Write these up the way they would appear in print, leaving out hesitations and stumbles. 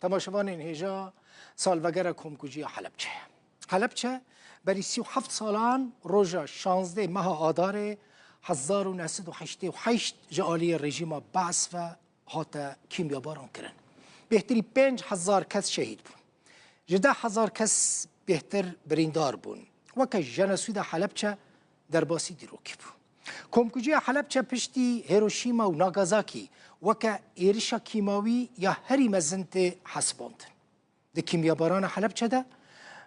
تماشاوان هێژا سالڤەگەرە کۆمکوژیە حەلەبچە. حەلەبچە بەری 37 ساڵان ڕۆژە 16 مەها ئادارێ 1988 ji aliyê rejîma Baes ve hate kîmyabaran kirin. Bêhtirî 5000 kes şehîd bûn. Ji 10,000 kes bêhtir birîndar bûn. Weke jenosîda Helepçe derbasî dîrokî bû. Komkuciya Helepçe piştî Hiroşîma û Nagasaki weke êrişa kîmawî ya herî mezin tê hesibandin. Di kîmyabarana Helepçe de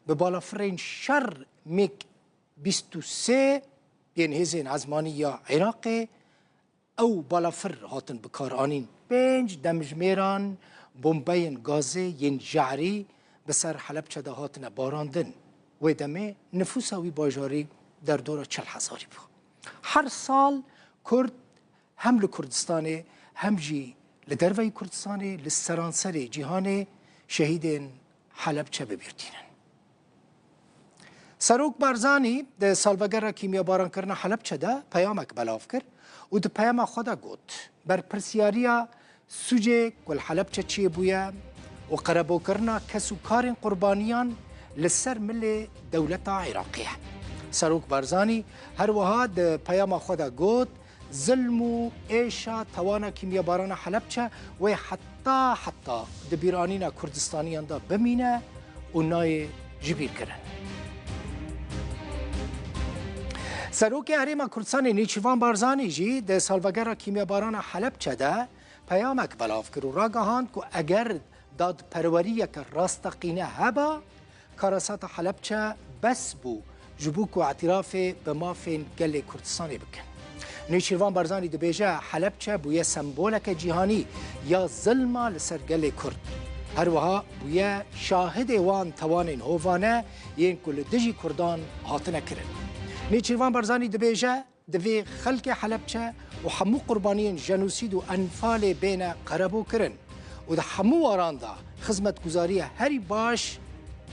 bi balafirên şer mêk 23 yên hêzên ezmanî ya Iraqê ew balafir hatin bikaranîn 5 demjimêran bombeyên gazê yên jehrî bi ser Helepçe de hatine barandin. Wê demê nüfusa wî bajarî derdora 40,000 bû. Her sal Kurd hem li Kurdistanê hem jî li derveyî Kurdistanê li seranserê cîhanê şehîdên Helepçe bibîrdînin. Serok Barzanî di salvegera kîmyabarankerina Helepçe de peyamek belav kir û di peyama xwe de got berpirsyariya sûcê ku li Helepçe çêbûye û qerebokirina kes û karên qurbaniyan li ser milê dewleta Iraqê ye. Serok Barzanî her wiha di peyama xwe de got zilm û êşa tewana kîmyabarana Helepçe wê heta di bîranîna Kurdistaniyan da bimîne û nayê ji bîr kirin. Serokê Herêma Kurdistanê Nêçîrvan Barzanî jî di salvegera kîmyabarana Helepçe de peyamek belav kir û ragihand ku eger dadperweriyeke rastaqîne heba karasata Helepçe bes bû ji bo ku etirafê bi mafên gelê Kurdistanê bikin. Nêçîrvan Barzanî dibêje Helepçe bûye semboleke cîhanî ya zilma li ser gelê Kurd. Her wiha bûye şahidê wan tewanên hovane yên ku li dijî Kurdan hatine kirin. Nêçîrvan Barzanî dibêje divê xelkê Helepçe û hemû qurbaniyên jenosîd û enfalê bêne qerebûkirin û di hemû waran da xizmetguzariya herî baş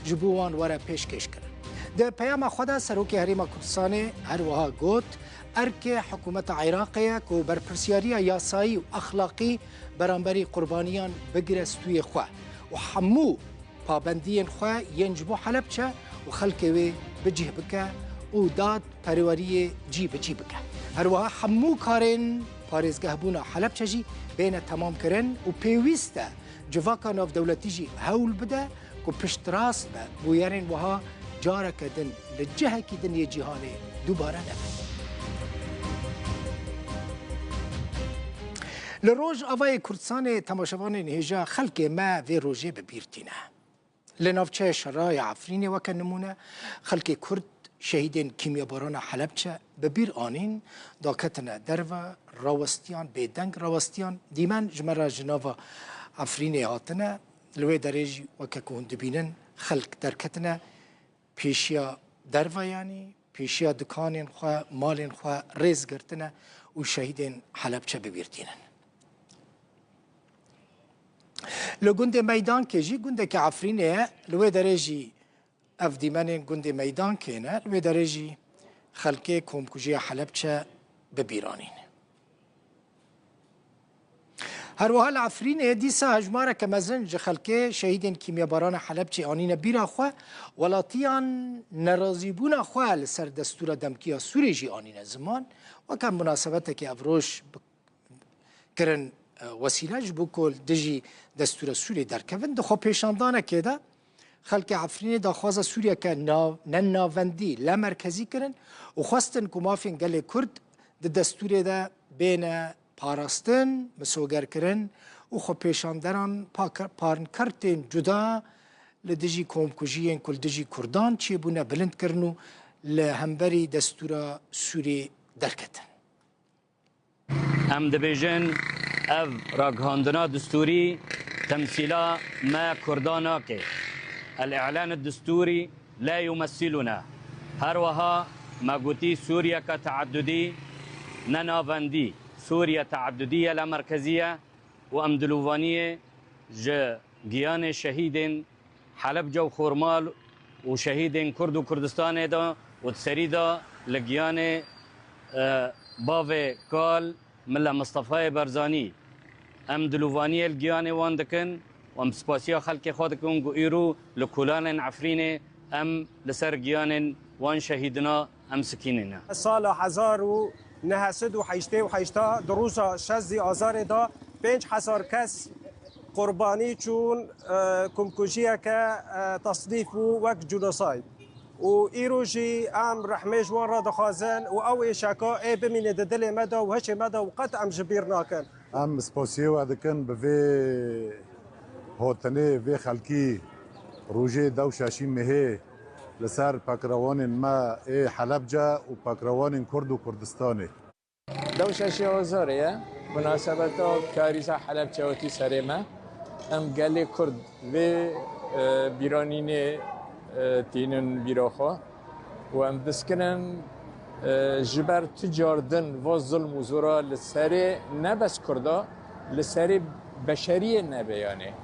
ji bo wan were pêşkêş kirin. Di peyama xwe de Serokê Herêma Kurdistanê her wiha got erkê hikûmeta Iraqê ye ku berpirsyariya yasayî û axlaqî beramberî qurbaniyan bigire stûyê xwe û hemû pabendiyên xwe yên ji bo Helepçe û xelkê wê bicih bike û dad perweriyê cî bi cî bike. Her wiha hemû karên parêzgehbûna Helepçe jî bêne temam kirin û pêwîst e civaka navdewletî jî hewl bide ku piştrast be bûyerên wiha careke din li cihekî din yê cîhanê dubare nebe. Li roj avayê Kurdistanê temaşevanên hêja xelkê me vê rojê bibîrtîne. Li navçeya Şerayê Efrînê weke nimûne xelkê Kurd şehîdên kîmyabarana Helepçe bi bîr anîn daketine derve rawestiyan bêdeng rawestiyan dîmen ji me re ji nava Efrînê hatine li wê derê jî weke ku hûn dibînin xelk derketine pêşiya derve yanî pêşiya dukanên xwe malên xwe rêz girtine û şehîdên Helepçe bibîrdînin. Li gundê Meydankê jî gundekî Efrînê ye li wê derê jî ev dîmenên gundê Meydankê ne li wê derê jî xelkê komkujiya Helepçe bibîranîn. Her wiha li Efrînê dîsa hejmareke mezin ji xelkê şehîdên kîmyabarana Helepçe anîne bîra xwe welatiyan nerazîbûna xwe li ser destûra demkiya Sûrê jî anîne ziman weke munasebetekî ev roj kirin وسیله ji bo ku dijî destûra Sûrê derkevin di xwepêşandanekê de xelkê Efrînê daxwaza Sûriyeke ne navendî le merkezî kirin û xwestin ku mafên gelê Kurd di destûrê de bêne parastin misogerkirin û xwepêşanderan parnkertên cuda li dijî komkujiyên ku li dijî Kurdan çêbûne bilind kirin û li hemberî destûra Sûrê derketin. Em dibêjin ev ragihandina distûrî temsîla me Kurdan nake. El-i'lan distûrî la yumessiluna. Her wiha me gotî Sûriyeke teaddudî ne navendî. Sûriye teaddudî la merkezî û em dilûvaniyê ji giyanê şehîdên Helepçe û Xormal û şehîdên Kurd û Kurdistanê de û serî de li giyanê bavê Kal Milla Mustafayê Barzanî em dilûvaniyê li giyanê wan dikin وام سپاسیا خلق خود کن گو ایرو لکولان عفرین ام لسر گیان وان شهیدنا ام سکیننا سال 1988 دروز 6 آذار دا 5000 کس قربانی چون کمکوشیه که تصنیف وک جنوساید و ایروجی ام رحمه جوان را دخوازن و او شکا ای بمینه دل مدا و هش مدا و قط ام جبیر ناکن ام سپاسیو ادکن به هوتنه و خلکی روجه دو شاشی مهه لسر پاکروان ما ای حلب جا و پاکروان کرد و کردستانه دو شاشی آزاره مناسبت کاریزا حلب چاوتی سرما ام گله کرد و بیرانینه تینن بیراخوا و ام دسکنن جبر تجاردن و ظلم و زورا لسری نبس کردا لسری بشری نبیانه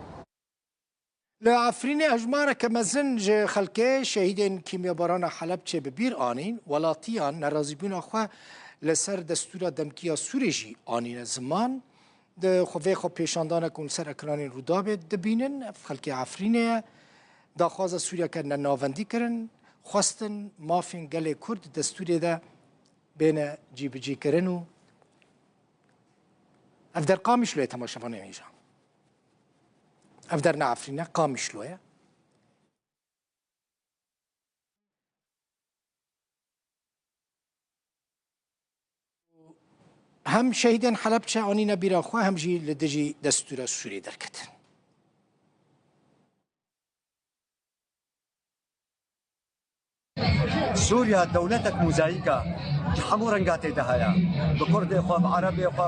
لعفرین اجمارة كمزن ج خلقه شهيدين كيميا باران حلب چه ببير آنين ولاتيان نرازيبون أخوة لسر دستور دمكيا سوريجي آنين زمان ده خواه خو پیشاندانه کن سر اکرانین رودابه دبینن خلقه عفرینه داخواز سوریا که نناوندی کرن خواستن مافین گل کرد دستوری ده بین جیب جی کرن و افدر قامش لویه تماشافانه میجا افدر نعفرینه قامش لویه هم شهیدان حلب چه آنی نبیرا خواه هم جی لدجی دستور سوری درکتن سوريا دولتك موزايكا حمو رنگاتي دهايا بكرد اخوا بعربي اخوا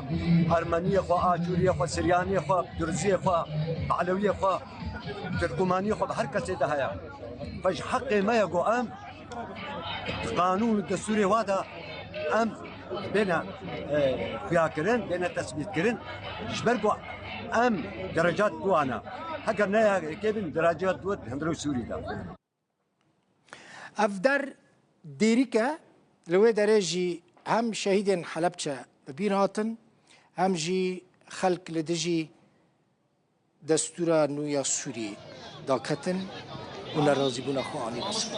ارمني اخوا اجوري اخوا سرياني اخوا درزي اخوا علوي اخوا تركماني اخوا بهر كسي دهايا فش حقي ما يقو ام قانون الدستوري وادا ام بين خياكرن بين تثبيت كرن شبرقو ام درجات دوانا حقا نيا كيبن درجات دوت هندرو سوري دا افدر دیریکه لوی درجی هم شهیدان حلب چه ببیر هاتن هم جی خلق لدجی دستور نویا سوری داکتن و نرازی بونا خوانی بسن